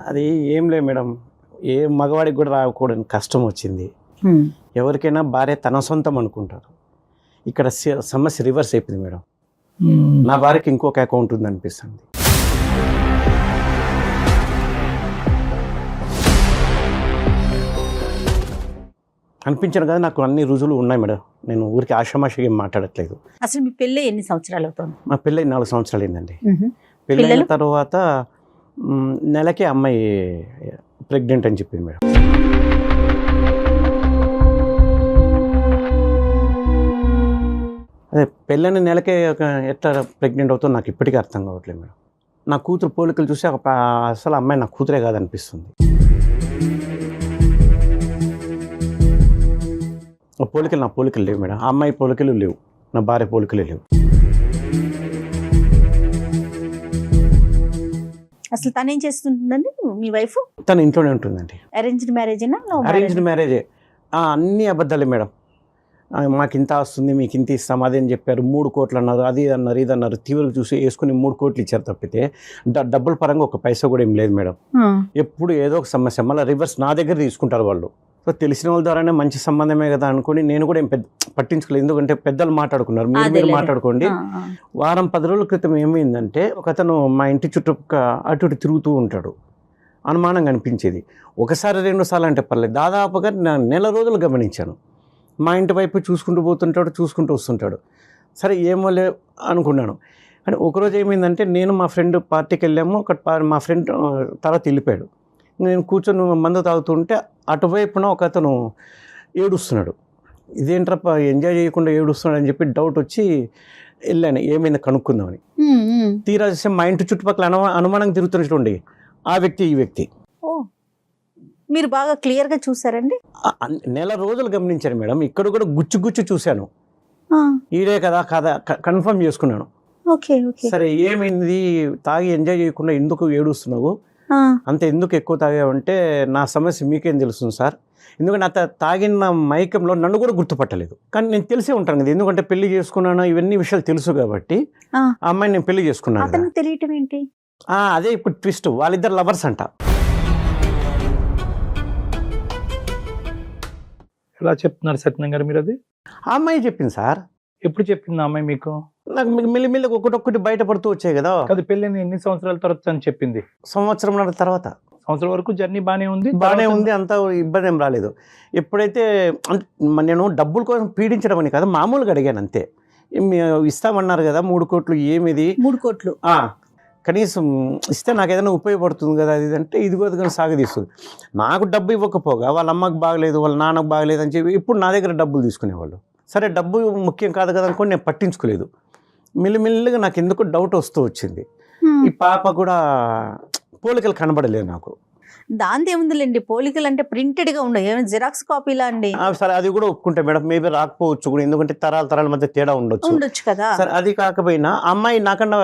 అది ఏం లేదు మేడం. ఏ మగవాడికి కూడా రాకూడని కష్టం వచ్చింది. ఎవరికైనా భార్య తన సొంతం అనుకుంటారు. ఇక్కడ సమస్య రివర్స్ అయిపోయింది మేడం. నా భార్యకి ఇంకొక అకౌంట్ ఉంది అనిపిస్తుంది. అనిపించాను కదా, నాకు అన్ని రుజువులు ఉన్నాయి మేడం. నేను ఊరికి ఆషామాషిగా ఏం మాట్లాడట్లేదు. అసలు మీ పెళ్ళి ఎన్ని సంవత్సరాలు అవుతుంది? మా పెళ్ళి 4 సంవత్సరాలు అయిందండి. పెళ్ళైన తర్వాత నెలకే అమ్మాయి ప్రెగ్నెంట్ అని చెప్పింది మేడం. అదే పెళ్ళైన నెలకే ఎట్లా ప్రెగ్నెంట్ అవుతుందో నాకు ఇప్పటికీ అర్థం కావట్లేదు మేడం. నా కూతురు పోలికలు చూసి అసలు అమ్మాయి నా కూతురే కాదనిపిస్తుంది. పోలికలు నా పోలికలు లేవు మేడం. ఆ అమ్మాయి పోలికలు లేవు, నా భార్య పోలికలు లేవు. అసలు తను ఏం చేస్తుందండి మీ వైఫ్? తను ఇంట్లోనే ఉంటుందండి. అరేంజ్డ్ మ్యారేజేనా? అరేంజ్డ్ మ్యారేజే. అన్నీ అబద్ధాలే మేడం. మాకు ఇంత వస్తుంది, మీకు ఇంత ఇస్తాం, అదేం చెప్పారు, 3 కోట్లు అన్నారు, అది అన్నారు, ఇది అన్నారు. తీవ్రంగా చూసి వేసుకుని 3 కోట్లు ఇచ్చారు తప్పితే డబ్బుల పరంగా ఒక పైసా కూడా ఏం లేదు మేడం. ఎప్పుడు ఏదో ఒక సమస్య మళ్ళీ రివర్స్ నా దగ్గర తీసుకుంటారు వాళ్ళు. సో తెలిసిన వాళ్ళ ద్వారానే మంచి సంబంధమే కదా అనుకుని నేను కూడా ఏం పట్టించుకోలేదు. ఎందుకంటే పెద్దలు మాట్లాడుకున్నారు, మీరు మాట్లాడుకోండి. వారం 10 రోజుల క్రితం ఏమైందంటే ఒకతను మా ఇంటి చుట్టూ అటు ఇటు తిరుగుతూ ఉంటాడు. అనుమానంగా అనిపించేది. ఒకసారి 2 సార్లు అంటే పర్లేదు, దాదాపుగా నెల రోజులు గమనించాను. మా ఇంటి వైపు చూసుకుంటూ పోతుంటాడు, చూసుకుంటూ వస్తుంటాడు. సరే ఏమో లే అనుకున్నాను. అంటే ఒకరోజు ఏమైందంటే నేను మా ఫ్రెండ్ పార్టీకి వెళ్ళాము. మా ఫ్రెండ్ తర్వాత వెళ్ళిపోయాడు. నేను కూర్చొని మందు తాగుతుంటే అటువైపున ఒక అతను ఏడుస్తున్నాడు. ఇదేంట్రా ఎంజాయ్ చేయకుండా ఏడుస్తున్నాడు అని చెప్పి డౌట్ వచ్చి వెళ్ళాను, ఏమైంది కనుక్కుందామని. తీరా చూస్తే మా ఇంటి చుట్టుపక్కల అనుమానంగా తిరుగుతున్నట్టుండి ఆ వ్యక్తి ఈ వ్యక్తి. మీరు బాగా క్లియర్గా చూసారండి? నెల రోజులు గమనించాను మేడం. ఇక్కడ కూడా గుచ్చు చూశాను. ఈడే కదా కన్ఫర్మ్ చేసుకున్నాను. సరే ఏమైంది, తాగి ఎంజాయ్ చేయకుండా ఎందుకు ఏడుస్తున్నావు, అంత ఎందుకు ఎక్కువ తాగావంటే నా సమస్య మీకేం తెలుస్తుంది సార్, ఎందుకంటే అత తాగిన మైకంలో నన్ను కూడా గుర్తుపట్టలేదు. కానీ నేను తెలిసే ఉంటాను కదా, ఎందుకంటే పెళ్లి చేసుకున్నాను, ఇవన్నీ విషయాలు తెలుసు కాబట్టి ఆ అమ్మాయిని నేను పెళ్లి చేసుకున్నాను. తెలియటం ఏంటి? అదే ఇప్పుడు ట్విస్ట్, వాళ్ళిద్దరు లవర్స్ అంట. ఎలా చెప్తున్నారు సత్యనారాయణ గారు మీరు? అది ఆ అమ్మాయి చెప్పింది సార్. ఎప్పుడు చెప్పింది ఆ అమ్మాయి మీకు? నాకు మెల్లిమెల్లి ఒకటొక్కటి బయటపడుతూ వచ్చాయి కదా. అది పెళ్ళైన ఎన్ని సంవత్సరాల తర్వాత అని చెప్పింది? సంవత్సరం తర్వాత. సంవత్సరం వరకు జర్నీ బాగానే ఉంది, అంత ఇబ్బంది ఏం రాలేదు. ఎప్పుడైతే నేను డబ్బుల కోసం పీడించడం అని కాదు, మామూలుగా అడిగాను అంతే. ఇస్తామన్నారు కదా 3 కోట్లు, ఏమిది 3 కోట్లు కనీసం ఇస్తే నాకు ఏదైనా ఉపయోగపడుతుంది కదా అది అంటే ఇదిగో కానీ సాగదీస్తుంది. నాకు డబ్బు ఇవ్వకపోగా వాళ్ళ అమ్మకి బాగలేదు, వాళ్ళ నాన్నకు బాగలేదు అని చెప్పి ఇప్పుడు నా దగ్గర డబ్బులు తీసుకునేవాళ్ళు. సరే డబ్బు ముఖ్యం కాదు కదా అనుకోని నేను పట్టించుకోలేదు. మెల్లిమెల్లిగా నాకు ఎందుకు డౌట్ వస్తూ వచ్చింది. ఈ పాప కూడా పోలికలు కనబడలేదు నాకు. దాంతో ఏముందిలేండి, పోలికలు అంటే ప్రింటెడ్ గా ఉండవు, ఏమైనా జిరాక్స్ కాపీలా అండి. సరే అది కూడా ఒప్పుకుంటే మేడం, మేబీ రాకపోవచ్చు కూడా, ఎందుకంటే తరాల మధ్య తేడా ఉండొచ్చు కదా. సరే అది కాకపోయినా అమ్మాయి నాకన్నా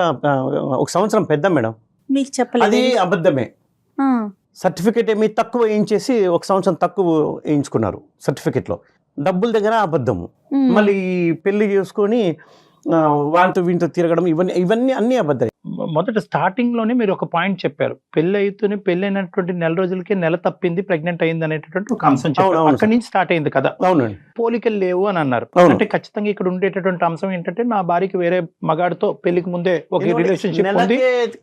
1 సంవత్సరం పెద్ద మేడం. మీకు చెప్పలేదు? అది అబద్ధమే. సర్టిఫికేట్ ఏమి తక్కువ వేయించేసి 1 సంవత్సరం తక్కువ వేయించుకున్నారు సర్టిఫికేట్లో. డబ్బుల దగ్గర అబద్ధము. మళ్ళీ పెళ్లి చేసుకొని వాంతో వీంతో తిరగడం, ఇవన్నీ అన్ని అబద్ధాలు. మొదట స్టార్టింగ్ లోనే మీరు ఒక పాయింట్ చెప్పారు, పెళ్ళైనటువంటి నెల రోజులకే నెల తప్పింది, ప్రెగ్నెంట్ అయింది అనేటటువంటి ఒక అంశం చెప్పారు. అక్కడి నుంచి స్టార్ట్ అయింది కదా. అవునండి. పోలికలు లేవు అని అన్నారు. అంటే ఖచ్చితంగా ఇక్కడ ఉండేటటువంటి అంశం ఏంటంటే నా భార్యకి వేరే మగాడితో పెళ్లికి ముందే ఒక రిలేషన్షిప్ ఉంది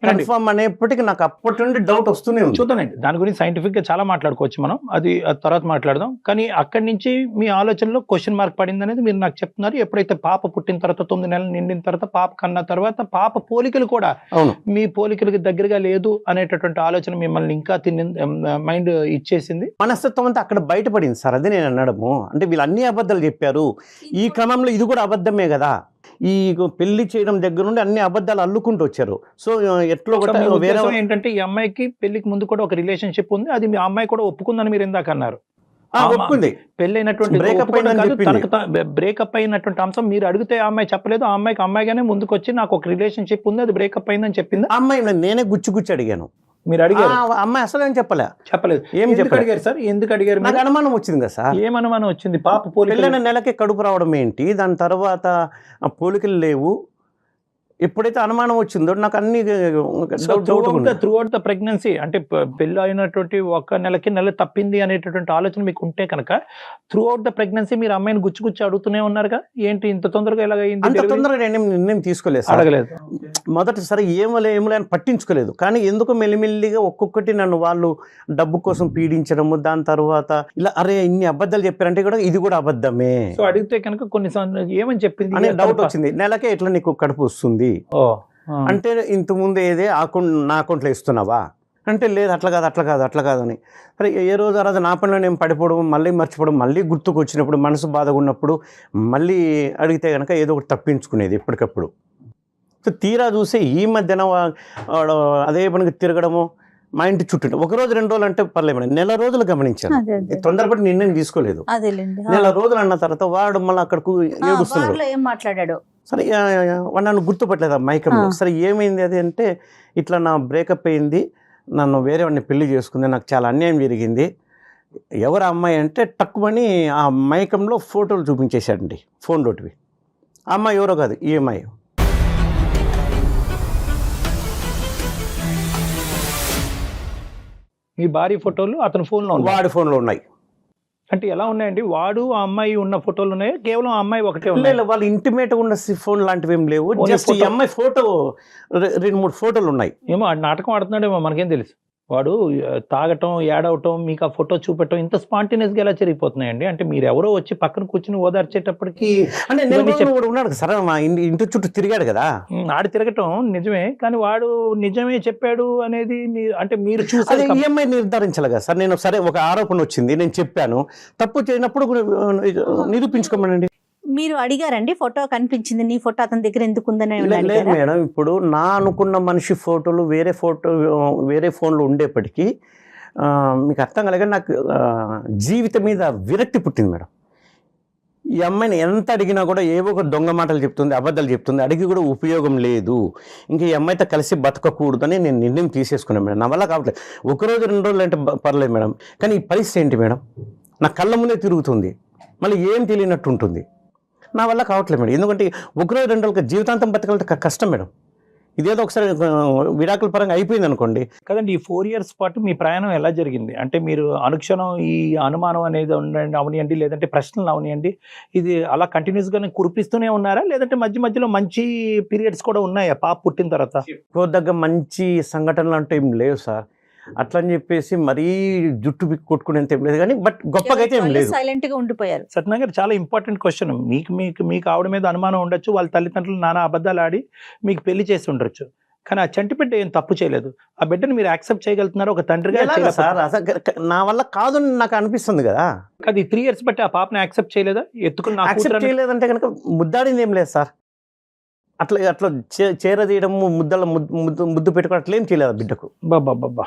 కన్ఫర్మ్ అనేప్పటికీ నాకు అప్పటి నుండి డౌట్ వస్తూనే ఉంది. చూద్దానండి, దాని గురించి సైంటిఫిక్ గా చాలా మాట్లాడుకోవచ్చు మనం, అది తర్వాత మాట్లాడదాం. కానీ అక్కడి నుంచి మీ ఆలోచనలో క్వశ్చన్ మార్క్ పడింది అనేది మీరు నాకు చెప్తున్నారు. ఎప్పుడైతే పాప పుట్టిన తర్వాత 9 నెలలు నిండిన తర్వాత పాప కన్నా తర్వాత పాప పోలికలు కూడా మీ పోలికలకి దగ్గరగా లేదు అనేటటువంటి ఆలోచన మిమ్మల్ని ఇంకా మైండ్ ఇచ్చేసింది. మనస్తత్వం అంతా అక్కడ బయటపడింది సార్. అదే నేను అనడము. అంటే వీళ్ళు అన్ని అబద్ధాలు చెప్పారు, ఈ క్రమంలో ఇది కూడా అబద్ధమే కదా. ఈ పెళ్లి చేయడం దగ్గర నుండి అన్ని అబద్ధాలు అల్లుకుంటూ వచ్చారు. సో ఎట్లో వేరే ఏంటంటే ఈ అమ్మాయికి పెళ్లికి ముందు కూడా ఒక రిలేషన్షిప్ ఉంది, అది మీ అమ్మాయి కూడా ఒప్పుకుందని మీరు ఇందాక అన్నారు. ఒప్పుకుంది. పెళ్ళైనటువంటి బ్రేకప్ అయినటువంటి అంశం మీరు అడిగితే ఆ అమ్మాయి చెప్పలేదు. ఆ అమ్మాయిగానే ముందుకు వచ్చి నాకు ఒక రిలేషన్షిప్ ఉంది, అది బ్రేకప్ అయిందని చెప్పింది. అమ్మాయి నేనే గుచ్చి అడిగాను. మీరు అడిగారు? అమ్మాయి అసలు ఏం చెప్పలేదు. ఏమి అడిగారు సార్? ఎందుకు అడిగారు? నాకు అనుమానం వచ్చింది కదా సార్. ఏం అనుమానం వచ్చింది? పాప పెళ్ళైన నెలకి కడుపు రావడం ఏంటి, దాని తర్వాత పోలికలు లేవు, ఎప్పుడైతే అనుమానం వచ్చిందో నాకు అన్ని త్రూ అవుట్ ద ప్రెగ్నెన్సీ అంటే పెళ్ళి అయినటువంటి ఒక నెలకి నెల తప్పింది అనేటటువంటి ఆలోచన మీకు ఉంటే కనుక త్రూ అవుట్ ద ప్రెగ్నెన్సీ మీరు అమ్మాయిని గుచ్చి అడుగుతూనే ఉన్నారుగా, ఏంటి ఇంత తొందరగా ఎలా అంత అయింది, తొందరగా నేను నిర్ణయం తీసుకోలేదు సార్. అడగలేదు. మొదటిసారి ఏమలే అని పట్టించుకోలేదు. కానీ ఎందుకో మెల్లిమెల్లిగా ఒక్కొక్కటి నన్ను వాళ్ళు డబ్బు కోసం పీడించడము, దాని తర్వాత ఇలా అరే ఇన్ని అబద్ధాలు చెప్పారంటే కూడా ఇది కూడా అబద్ధమే సో అడిగితే కనుక కొన్ని ఏమని చెప్పింది అనే డౌట్ వచ్చింది. నెలకే ఎట్లా నీకు కడుపు వస్తుంది అంటే ఇంతకుముందు ఏదే నా అకౌంట్లో ఇస్తున్నావా అంటే లేదు అట్లా కాదు అని. సరే ఏ రోజు ఆ రోజు నా పనిలో నేను పడిపోవడం, మళ్ళీ మర్చిపోవడం, మళ్ళీ గుర్తుకు వచ్చినప్పుడు మనసు బాధగా ఉన్నప్పుడు మళ్ళీ అడిగితే కనుక ఏదో ఒకటి తప్పించుకునేది ఎప్పటికప్పుడు. సో తీరా చూస్తే ఈ మధ్యన అదే పనికి తిరగడము, మా ఇంటి చుట్టూ ఒకరోజు 2 రోజులు అంటే పర్లేదు మేడం, నెల రోజులు గమనించాను. తొందరపడి నిర్ణయం తీసుకోలేదు. నెల రోజులు అన్న తర్వాత వాడు మళ్ళీ అక్కడకు ఏడుస్తున్నాడు. ఏం మాట్లాడాడు సరే వాడు నన్ను గుర్తుపట్టలేదు ఆ మైకంలో. సరే ఏమైంది అది అంటే ఇట్లా నా బ్రేకప్ అయింది, నన్ను వేరే వాడిని పెళ్లి చేసుకుంది, నాకు చాలా అన్యాయం జరిగింది. ఎవరు అమ్మాయి అంటే టక్కుమని ఆ మైకంలో ఫోటోలు చూపించేశాడండి ఫోన్లోటివి. ఆ అమ్మాయి ఎవరో కాదు, ఈ అమ్మాయి. మీ భార్య ఫోటోలు అతని ఫోన్లో వాడి ఫోన్లో ఉన్నాయి. అంటే ఎలా ఉన్నాయండి? వాడు ఆ అమ్మాయి ఉన్న ఫోటోలు ఉన్నాయి, కేవలం ఆ అమ్మాయి ఒకటే ఉన్నాయి? వాళ్ళు ఇంటిమేట్ ఉన్న ఫోన్ లాంటివి ఏం లేవు, జస్ట్ ఈ అమ్మాయి ఫోటో 2-3 ఫోటోలు ఉన్నాయి. ఏమో నాటకం ఆడుతున్నాడేమో, మనకేం తెలుసు. వాడు తాగటం, ఏడవటం, మీకు ఆ ఫోటో చూపెట్టడం ఇంత స్పాంటేనియస్ గా ఎలా జరిగిపోతున్నాయండి? అంటే మీరు ఎవరో వచ్చి పక్కన కూర్చుని ఓదార్చేటప్పటికి అంటే ఉన్నాడు సరే, మా ఇంటి చుట్టూ తిరిగాడు కదా. ఆడి తిరగటం నిజమే, కానీ వాడు నిజమే చెప్పాడు అనేది అంటే మీరు చూసారు. ఈఎంఐ నిర్ధారించాలి కదా సార్. నేను సరే ఒక ఆరోపణ వచ్చింది, నేను చెప్పాను, తప్పు చేయనప్పుడు నిరూపించుకోమనండి. మీరు అడిగారండి, ఫోటో కనిపించింది, నీ ఫోటో అతని దగ్గర ఎందుకు ఉందని? లేదు మేడం, ఇప్పుడు నా అనుకున్న మనిషి ఫోటోలు వేరే ఫోన్లో ఉండేప్పటికీ మీకు అర్థం కలగా నాకు జీవితం మీద విరక్తి పుట్టింది మేడం. ఈ అమ్మాయిని ఎంత అడిగినా కూడా ఏవో ఒక దొంగ మాటలు చెప్తుంది, అబద్ధాలు చెప్తుంది, అడిగి కూడా ఉపయోగం లేదు. ఇంకా ఈ అమ్మాయితో కలిసి బతకకూడదని నేను నిర్ణయం తీసేసుకున్నాను మేడం. నా వల్ల కావట్లేదు. 1 రోజు 2 రోజులు అంటే పర్లేదు మేడం, కానీ ఈ పరిస్థితి ఏంటి మేడం? నా కళ్ళ ముందే తిరుగుతుంది, మళ్ళీ ఏం తెలియనట్టు ఉంటుంది. నా వల్ల కావట్లేదు మేడం. ఎందుకంటే 1 రోజు 2 రోజులకి జీవితాంతం బతకాలంటే కష్టం మేడం. ఇదేదో ఒకసారి విడాకుల పరంగా అయిపోయింది అనుకోండి కదండి. ఈ 4 years పాటు మీ ప్రయాణం ఎలా జరిగింది? అంటే మీరు అనుక్షణం ఈ అనుమానం అనేది అవనియండి, లేదంటే ప్రశ్నలు అవనియండి, ఇది అలా కంటిన్యూస్ గానే కురిపిస్తూనే ఉన్నారా, లేదంటే మధ్య మధ్యలో మంచి పీరియడ్స్ కూడా ఉన్నాయా పాప పుట్టిన తర్వాత? దగ్గర మంచి సంఘటనలు అంటే ఏం లేవు సార్. అట్లా అని చెప్పేసి మరీ జుట్టు కొట్టుకునేంత ఏం లేదు, కానీ బట్ గొప్పగా అయితే ఏం లేదు. సైలెంట్ గా ఉండిపోయారు. సత్యనారాయణ గారు, చాలా ఇంపార్టెంట్ క్వశ్చన్. మీకు ఆవిడ మీద అనుమానం ఉండొచ్చు, వాళ్ళ తల్లిదండ్రులు నానా అబద్ధాలు ఆడి మీకు పెళ్లి చేసి ఉండొచ్చు, కానీ ఆ చంటి బిడ్డ ఏం తప్పు చేయలేదు. ఆ బిడ్డను మీరు యాక్సెప్ట్ చేయగలుగుతున్నారు ఒక తండ్రిగా? సార్ నా వల్ల కాదు నాకు అనిపిస్తుంది కదా. అది 3 years బట్టి ఆ పాపని యాక్సెప్ట్ చేయలేదా? ఎత్తుకుని యాక్సెప్ట్ చేయలేదంటే కనుక ముద్దాడింది ఏం లేదు సార్. అట్లా చేరదీయడం, ముద్దు పెట్టుకోవడం అట్లా ఏం చేయలేదు బిడ్డకు. బాబా,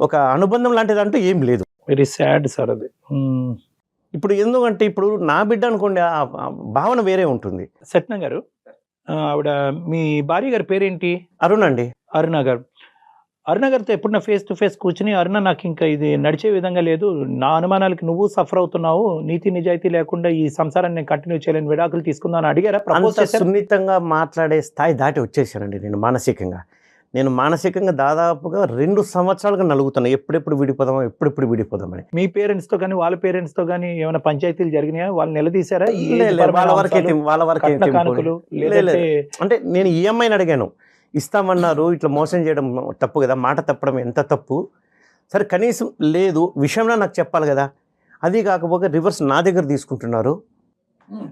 ఒక అనుబంధం లాంటిది అంటూ ఏం లేదు. వెరీ సాడ్ సార్ అది. ఇప్పుడు ఎందుకంటే ఇప్పుడు నా బిడ్డ అనుకోండి, ఆ భావన వేరే ఉంటుంది. సత్యనారాయణ గారు, ఆవిడ మీ భార్య గారి పేరేంటి? అరుణ అండి. అరుణ గారు. అరుణ గారితో ఎప్పుడన్నా ఫేస్ టు ఫేస్ కూర్చుని, అరుణ నాకు ఇంకా ఇది నడిచే విధంగా లేదు, నా అనుమానాలకి నువ్వు సఫర్ అవుతున్నావు, నీతి నిజాయితీ లేకుండా ఈ సంసారాన్ని నేను కంటిన్యూ చేయలేని, విడాకులు తీసుకుందా అని అడిగారా? సున్నితంగా మాట్లాడే స్థాయి దాటి వచ్చేసానండి నేను మానసికంగా దాదాపుగా 2 సంవత్సరాలుగా నలుగుతున్నాను, ఎప్పుడెప్పుడు విడిపోదామని. మీ పేరెంట్స్ తో కానీ వాళ్ళ పేరెంట్స్ తో కానీ ఏమైనా పంచాయతీలు జరిగినాయా? వాళ్ళు నిలదీశారా? వాళ్ళ వరకే. అంటే నేను ఈఎంఐని అడిగాను, ఇస్తామన్నారు, ఇట్లా మోసం చేయడం తప్పు కదా, మాట తప్పడం ఎంత తప్పు. సరే కనీసం లేదు విషయంలో నాకు చెప్పాలి కదా. అది కాకపోతే రివర్స్ నా దగ్గర తీసుకుంటున్నారు.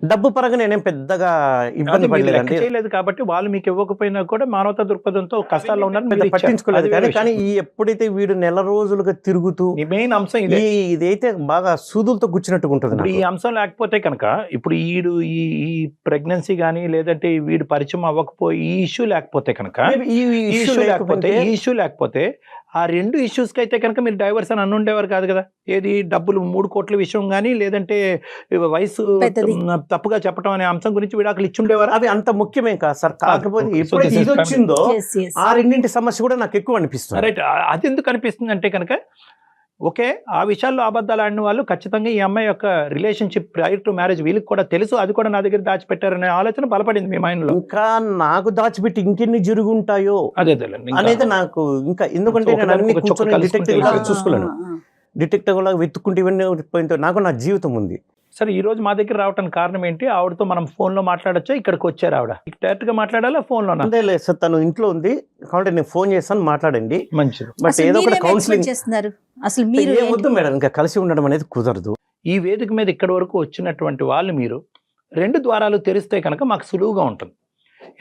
డబ్బు పరంగా నేనేం పెద్దగా ఇబ్బంది పడలేదు కాబట్టి వాళ్ళు మీకు ఇవ్వకపోయినా కూడా మానవతా దృక్పథంతో కష్టాల్లో ఉన్నారు, పట్టించుకోలేదు. కానీ ఎప్పుడైతే వీడు నెల రోజులుగా తిరుగుతూ, మెయిన్ అంశం ఇదైతే బాగా సూదులతో గుచ్చినట్టుగా ఉంటుంది. ఈ అంశం లేకపోతే కనుక ఇప్పుడు ఈ ప్రెగ్నెన్సీ కానీ, లేదంటే వీడు పరిచయం అవ్వకపోయి ఈ ఇష్యూ లేకపోతే కనుక, ఈ ఇష్యూ లేకపోతే ఆ 2 issues కి అయితే కనుక మీరు డైవర్స్ అని అనుండేవారు కాదు కదా. ఏది డబ్బులు 3 కోట్ల విషయం కానీ, లేదంటే వయసు తప్పుగా చెప్పడం అనే అంశం గురించి విడాకులు ఇచ్చుండేవారు. అది అంత ముఖ్యమేం కాదు సార్. కాకపోతే ఎప్పుడైతే ఇది వచ్చిందో ఆ 2 సమస్య కూడా నాకు ఎక్కువ అనిపిస్తుంది. రైట్. అది ఎందుకు అనిపిస్తుంది అంటే కనుక ఓకే, ఆ విషయాల్లో అబద్ధాలు ఆడిన వాళ్ళు ఖచ్చితంగా ఈ అమ్మాయి యొక్క రిలేషన్షిప్ ప్రయర్ టు మ్యారేజ్ వీళ్ళకి కూడా తెలుసు, అది కూడా నా దగ్గర దాచిపెట్టారనే ఆలోచన బలపడింది మీ మైండ్ లో. ఇంకా నాకు దాచిపెట్టి ఇంకెన్ని జరుగుంటాయో అదే అనేది నాకు ఇంకా, ఎందుకంటే నేను అన్ని ఒక చుక్క కూర్చొని డిటెక్టివ్ లాగా కలుసుకుంటే చూసుకోలేను, డిటెక్టివ్ లాగా వెతుక్కుంటే ఇవన్నీ పోయింతో నాకు నా జీవితం ఉంది. సరే, ఈ రోజు మా దగ్గర రావడానికి కారణం ఏంటి? ఆవిడతో మనం ఫోన్ లో మాట్లాడొచ్చా? ఇక్కడికి వచ్చారు ఆవిడ, డైరెక్ట్ గా మాట్లాడాలా ఫోన్ లోనా? అంతే లేదు సార్, తను ఇంట్లో ఉంది కాబట్టి నేను ఫోన్ చేస్తాను, మాట్లాడండి. మంచిది. బట్ అసలు ఏదో ఒకటి మీరేం కౌన్సిలింగ్ expect చేస్తున్నారు? అసలు మీరు ఏం వద్దు మేడం, ఇంకా కలిసి ఉండడం అనేది కుదరదు. ఈ వేదిక మీద ఇక్కడి వరకు వచ్చినటువంటి వాళ్ళు మీరు 2 ద్వారాలు తెరిస్తే కనుక మాకు సులువుగా ఉంటుంది.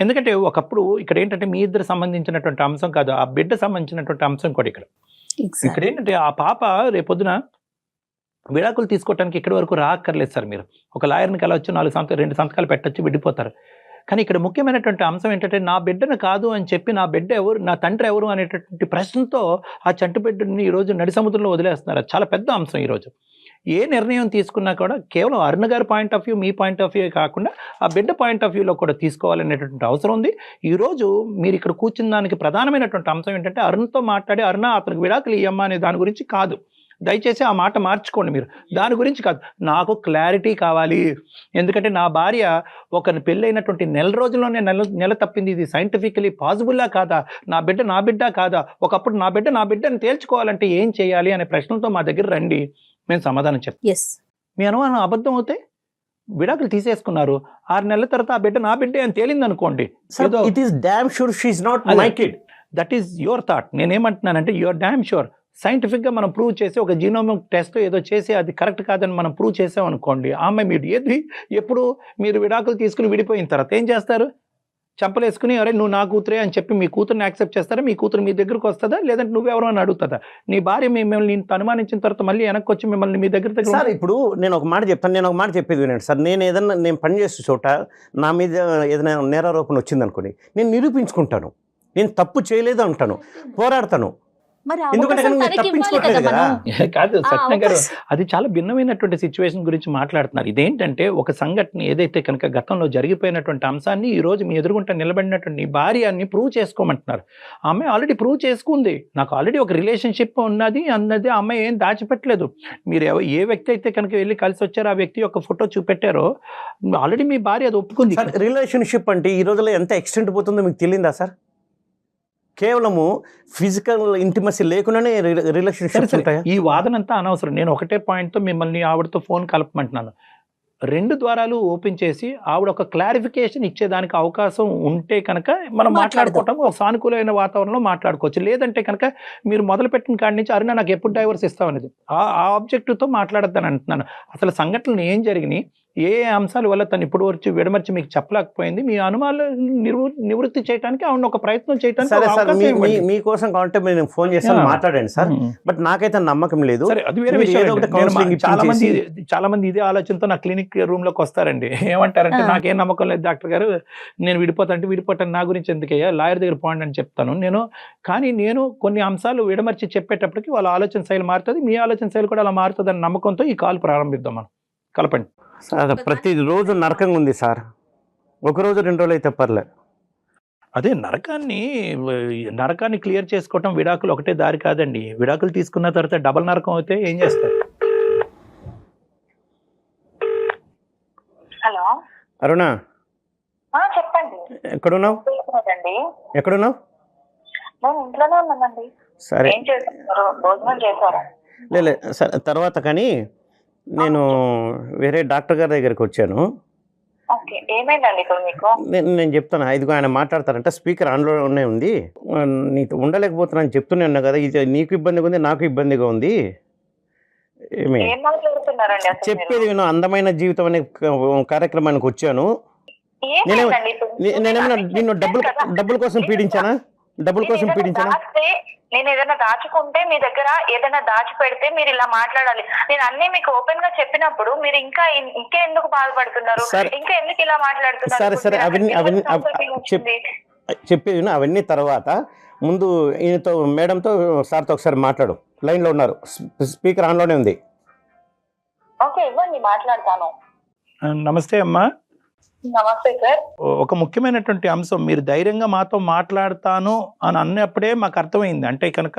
ఎందుకంటే ఒకప్పుడు ఇక్కడ ఏంటంటే మీ ఇద్దరు సంబంధించినటువంటి అంశం కాదు, ఆ బిడ్డ సంబంధించినటువంటి అంశం కూడా ఇక్కడ. ఇక్కడ ఏంటంటే ఆ పాప రేపొద్దున విడాకులు తీసుకోవడానికి ఇక్కడి వరకు రాక్కర్లేదు సార్. మీరు ఒక లాయర్ని కలవచ్చు, 2 సంతకాలు పెట్టచ్చు, విడిపోతారు. కానీ ఇక్కడ ముఖ్యమైనటువంటి అంశం ఏంటంటే నా బిడ్డను కాదు అని చెప్పి నా బిడ్డ ఎవరు, నా తండ్రి ఎవరు అనేటటువంటి ప్రశ్నతో ఆ చంటి బిడ్డని ఈరోజు నడి సముద్రంలో వదిలేస్తున్నారు. అది చాలా పెద్ద అంశం. ఈరోజు ఏ నిర్ణయం తీసుకున్నా కూడా కేవలం అరుణ గారి point of view, me point of view కాకుండా ఆ బిడ్డ పాయింట్ ఆఫ్ వ్యూలో కూడా తీసుకోవాలనేటువంటి అవసరం ఉంది. ఈరోజు మీరు ఇక్కడ కూర్చున్న దానికి ప్రధానమైనటువంటి అంశం ఏంటంటే అరుణ్తో మాట్లాడి అరుణ అతనికి విడాకులు ఇయ్యమ్మా అనే దాని గురించి కాదు. దయచేసి ఆ మాట మార్చుకోండి. మీరు దాని గురించి కాదు, నాకు క్లారిటీ కావాలి. ఎందుకంటే నా భార్య ఒక పెళ్ళైనటువంటి నెల రోజుల్లోనే నెల తప్పింది. ఇది సైంటిఫికలీ పాసిబుల్లా కాదా? నా బిడ్డ కాదా? ఒకప్పుడు నా బిడ్డని తేల్చుకోవాలంటే ఏం చేయాలి అనే ప్రశ్నలతో మా దగ్గర రండి, మేము సమాధానం చెప్తాం. మీ అనుమానం అబద్ధం అవుతే విడాకులు తీసేసుకున్నారు, 6 నెలల తర్వాత ఆ బిడ్డ నా బిడ్డే అని తేలింది అనుకోండి, it is damn sure she is not my kid. That is your thought. నేనేమంటున్నానంటే యువర్ డామ్ షూర్. సైంటిఫిక్గా మనం ప్రూవ్ చేసి ఒక జీనోమిక్ టెస్ట్ ఏదో చేసి అది కరెక్ట్ కాదని మనం ప్రూవ్ చేసాం అనుకోండి, ఆమె మీరు ఎప్పుడు మీరు విడాకులు తీసుకుని విడిపోయిన తర్వాత ఏం చేస్తారు? చంపలేసుకుని అరే నువ్వు నా కూతురే అని చెప్పి మీ కూతురుని యాక్సెప్ట్ చేస్తారా? మీ కూతురు మీ దగ్గరకు వస్తుందా? లేదంటే నువ్వెవరో అని అడుగుతుందా? నీ భార్య మిమ్మల్ని అనుమానించిన తర్వాత మళ్ళీ వెనక్కి వచ్చి మిమ్మల్ని మీ దగ్గర సార్, ఇప్పుడు నేను ఒక మాట చెప్తాను, నేను ఒక మాట చెప్పేది వినండి సార్. నేను పని చేసే చోట నా మీద ఏదైనా నేరారోపణ వచ్చింది అనుకోండి, నేను నిరూపించుకుంటాను, నేను తప్పు చేయలేదు అంటాను, పోరాడతాను. ఎందుకంటే తప్పించుకోవట్లేదు కదా. కాదు సత్య గారు, అది చాలా భిన్నమైనటువంటి సిచ్యువేషన్ గురించి మాట్లాడుతున్నారు. ఇదేంటంటే ఒక సంఘటన ఏదైతే కనుక గతంలో జరిగిపోయినటువంటి అంశాన్ని ఈ రోజు మీ ఎదురుగుంట నిలబడినటువంటి భార్యని ప్రూవ్ చేసుకోమంటున్నారు. ఆమె ఆల్రెడీ ప్రూవ్ చేసుకుంది, నాకు ఆల్రెడీ ఒక రిలేషన్షిప్ ఉన్నది అన్నది. ఆ అమ్మాయి ఏం దాచిపెట్టలేదు. మీరు ఏ వ్యక్తి అయితే కనుక వెళ్ళి కలిసి వచ్చారో ఆ వ్యక్తి యొక్క ఫోటో చూపెట్టారో ఆల్రెడీ మీ భార్య అది ఒప్పుకుంది. రిలేషన్షిప్ అంటే ఈ రోజుల్లో ఎంత ఎక్స్టెంట్ పోతుందో మీకు తెలియదా సార్? కేవలము ఫిజికల్ ఇంటిమసీ లేకుండానే రిలేషన్షిప్స్ ఉంటాయి. ఈ వాదనంతా అనవసరం. నేను ఒకటే పాయింట్తో మిమ్మల్ని ఆవిడతో ఫోన్ కలపమంటున్నాను. 2 ద్వారాలు ఓపెన్ చేసి ఆవిడ ఒక క్లారిఫికేషన్ ఇచ్చేదానికి అవకాశం ఉంటే కనుక మనం మాట్లాడుకోవటం ఒక సానుకూలమైన వాతావరణంలో మాట్లాడుకోవచ్చు. లేదంటే కనుక మీరు మొదలుపెట్టిన కాడి నుంచి అరుణ నాకు ఎప్పుడు డైవర్స్ ఇస్తామనేది ఆ ఆబ్జెక్టివ్తో మాట్లాడద్దని అంటున్నాను. అసలు సంఘటనలు ఏం జరిగినాయి, ఏ అంశాల వల్ల తను ఇప్పుడు వచ్చి విడమర్చి మీకు చెప్పలేకపోయింది, మీ అనుమానాలు నివృత్తి చేయడానికి ఆవిడ ఒక ప్రయత్నం చేయడానికి మీకోసం కాబట్టి నేను ఫోన్ చేస్తాను, మాట్లాడండి సార్. బట్ నాకైతే నమ్మకం లేదు. అది వేరే విషయం. చాలా మంది ఇదే ఆలోచనతో నా క్లినిక్ రూమ్ లోకి వస్తారండి. ఏమంటారంటే నాకేం నమ్మకం లేదు డాక్టర్ గారు, నేను విడిపోతాను, నా గురించి ఎందుకయ్యా, లాయర్ దగ్గర పోండి అని చెప్తాను కానీ నేను కొన్ని అంశాలు విడమర్చి చెప్పేటప్పటికి వాళ్ళ ఆలోచన శైలి మారుతుంది, మీ ఆలోచన శైలి కూడా అలా మారుతుంది అన్న నమ్మకంతో ఈ కాల్ ప్రారంభిద్దాం. మనం కలపండి సార్. ప్రతిరోజు నరకంగా ఉంది సార్, ఒకరోజు 2 రోజులు అయితే పర్లేదు. అదే నరకాన్ని క్లియర్ చేసుకోవటం విడాకులు ఒకటే దారి కాదండి. విడాకులు తీసుకున్న తర్వాత డబల్ నరకం అయితే ఏం చేస్తారు? హలో అరుణ, చెప్పండి. ఎక్కడున్నావు? ఎక్కడున్నావు? నేను ఇంట్లోనే ఉన్నానండి. సరే, ఏం చేస్తున్నారు? భోజనం చేశారా? లేదు సరే, తర్వాత కానీ నేను వేరే డాక్టర్ గారి దగ్గరికి వచ్చాను. ఏమైందండి ఇప్పుడు మీకు? నేను చెప్తాను, ఇదిగో ఆయన మాట్లాడతారంట, స్పీకర్ ఆన్లోనే ఉంది, నీతో ఉండలేకపోతున్నాను చెప్తూనే ఉన్నా కదా, ఇది నీకు ఇబ్బందిగా ఉంది, నాకు ఇబ్బందిగా ఉంది. చెప్పేది విను, అందమైన జీవితం అనే కార్యక్రమానికి వచ్చాను. నేనేమైనా నిన్ను డబ్బుల కోసం పీడించానా? నేను ఏదైనా దాచుకుంటే మీ దగ్గర ఏదైనా దాచి పెడితే మీరు ఇలా మాట్లాడాలి. నేను అన్ని మీకు ఓపెన్ గా చెప్పినప్పుడు మీరు ఇంకా ఎందుకు బాధపడుతున్నారు, ఇంకా ఎందుకు ఇలా మాట్లాడుతున్నారు? సరే చెప్పేది అవన్నీ తర్వాత ముందు ఈయనతో మేడంతో సార్తో ఒకసారి మాట్లాడు. లైన్ లో ఉన్నారు, స్పీకర్ ఆన్లోనే ఉంది. ఓకే, ఇవ్వండి, మాట్లాడతాను. నమస్తే అమ్మా. నమస్తే సార్. ఒక ముఖ్యమైనటువంటి అంశం, మీరు ధైర్యంగా మాతో మాట్లాడతాను అని అన్నప్పుడే మాకు అర్థమైంది. అంటే కనుక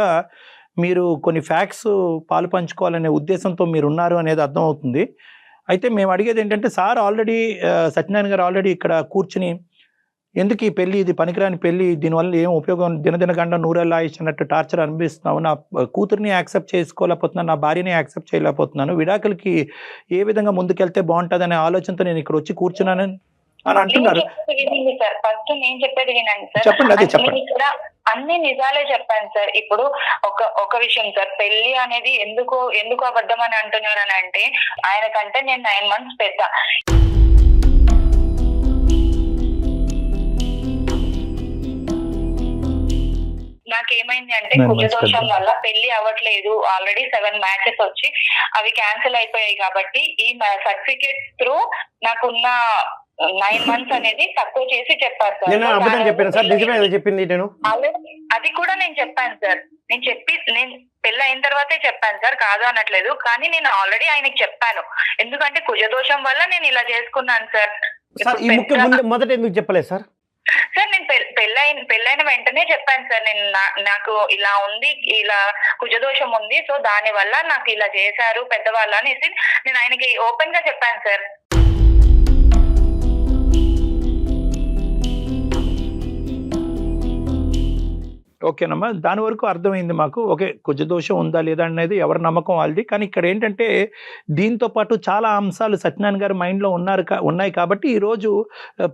మీరు కొన్ని ఫ్యాక్ట్స్ పాలు పంచుకోవాలనే ఉద్దేశంతో మీరు ఉన్నారు అనేది అర్థమవుతుంది. అయితే మేము అడిగేది ఏంటంటే సార్ ఆల్రెడీ సత్యనారాయణ గారు ఆల్రెడీ ఇక్కడ కూర్చుని ఎందుకు ఈ పెళ్లి, ఇది పనికిరాని పెళ్లి, దీనివల్ల ఏం ఉపయోగం, దినదిన గండం నూరేళ్ళ ఆయుష్ అన్నట్టు టార్చర్ అనిపిస్తున్నావు, నా కూతుర్ని యాక్సెప్ట్ చేసుకోలేకపోతున్నాను, నా భార్యని యాక్సెప్ట్ చేయలేకపోతున్నాను, విడాకులకి ఏ విధంగా ముందుకెళ్తే బాగుంటుంది అనే ఆలోచనతో నేను ఇక్కడ వచ్చి కూర్చున్నానని అని అంటున్నారు. ఫస్ట్ నేను చెప్పేది వినండి సార్. చెప్పండి, అదే చెప్పండి. ఇక్కడ అన్ని నిజాలే చెప్పాను సార్. ఇప్పుడు ఒక విషయం సార్, పెళ్లి అనేది ఎందుకు అబద్ధం అని అంటున్నారు అని అంటే, ఆయన కంటే నేను 9 months పెద్ద. నాకేమైంది అంటే కుజదోషం వల్ల పెళ్లి అవ్వట్లేదు. ఆల్రెడీ 7 matches వచ్చి అవి క్యాన్సిల్ అయిపోయాయి. కాబట్టి ఈ సర్టిఫికేట్ త్రూ నాకున్న 9 months అనేది తక్కువ చేసి చెప్పారు సార్. నేను అబద్ధం చెప్పాను సార్, నిజమే చెప్పింది నేను. అది కూడా నేను చెప్పాను సార్. నేను పెళ్లి అయిన తర్వాతే చెప్పాను సార్, కాదు అనట్లేదు. కానీ నేను ఆల్రెడీ ఆయనకి చెప్పాను, ఎందుకంటే కుజదోషం వల్ల నేను ఇలా చేసుకున్నాను సార్. ఈ ముఖ్య మొదట ఎందుకు చెప్పలేదు సార్? సార్ నేను పెళ్ళైన వెంటనే చెప్పాను సార్, నేను నాకు ఇలా ఉంది, ఇలా కుజదోషం ఉంది, సో దాని వల్ల నాకు ఇలా చేశారు పెద్దవాళ్ళు అనేసి నేను ఆయనకి ఓపెన్ గా చెప్పాను సార్. ఓకేనమ్మా, దాని వరకు అర్థమైంది మాకు. ఓకే, కుజదోషం ఉందా లేదా అనేది ఎవరి నమ్మకం వాళ్ళది. కానీ ఇక్కడ ఏంటంటే దీంతో పాటు చాలా అంశాలు సత్యనారాయణ గారి మైండ్లో ఉన్నాయి కాబట్టి ఈరోజు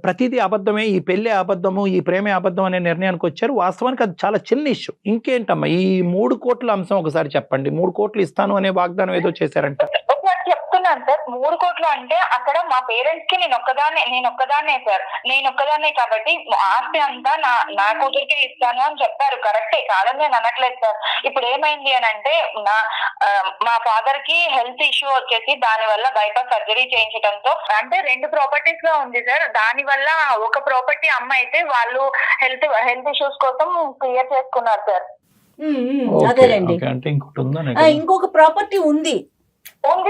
ప్రతిదీ అబద్ధమే, ఈ పెళ్ళే అబద్ధము, ఈ ప్రేమే అబద్ధం అనే నిర్ణయానికి వచ్చారు. వాస్తవానికి అది చాలా చిన్న ఇష్యూ. ఇంకేంటమ్మా ఈ 3 కోట్ల అంశం ఒకసారి చెప్పండి. 3 కోట్లు ఇస్తాను అనే వాగ్దానం ఏదో చేశారంట. చెప్తున్నాను సార్, 3 కోట్లు అంటే అక్కడ మా పేరెంట్స్ కి నేను ఒక్కదాన్నే సార్. నేను ఒక్కదాన్నే కాబట్టి ఆస్తి అంతా నా కూతురికే ఇస్తాను అని చెప్పారు. కరెక్టే, కాదని నేను అనట్లేదు సార్. ఇప్పుడు ఏమైంది అని అంటే మా ఫాదర్ కి హెల్త్ ఇష్యూ వచ్చేసి దాని వల్ల బైపాస్ సర్జరీ చేయించడంతో అంటే 2 ప్రాపర్టీస్ గా ఉంది సార్. దాని వల్ల ఒక ప్రాపర్టీ అమ్మ అయితే వాళ్ళు హెల్త్ ఇష్యూస్ కోసం క్లియర్ చేసుకున్నారు సార్. అదేలేండి. అంటే ఇంకొక ప్రాపర్టీ ఉంది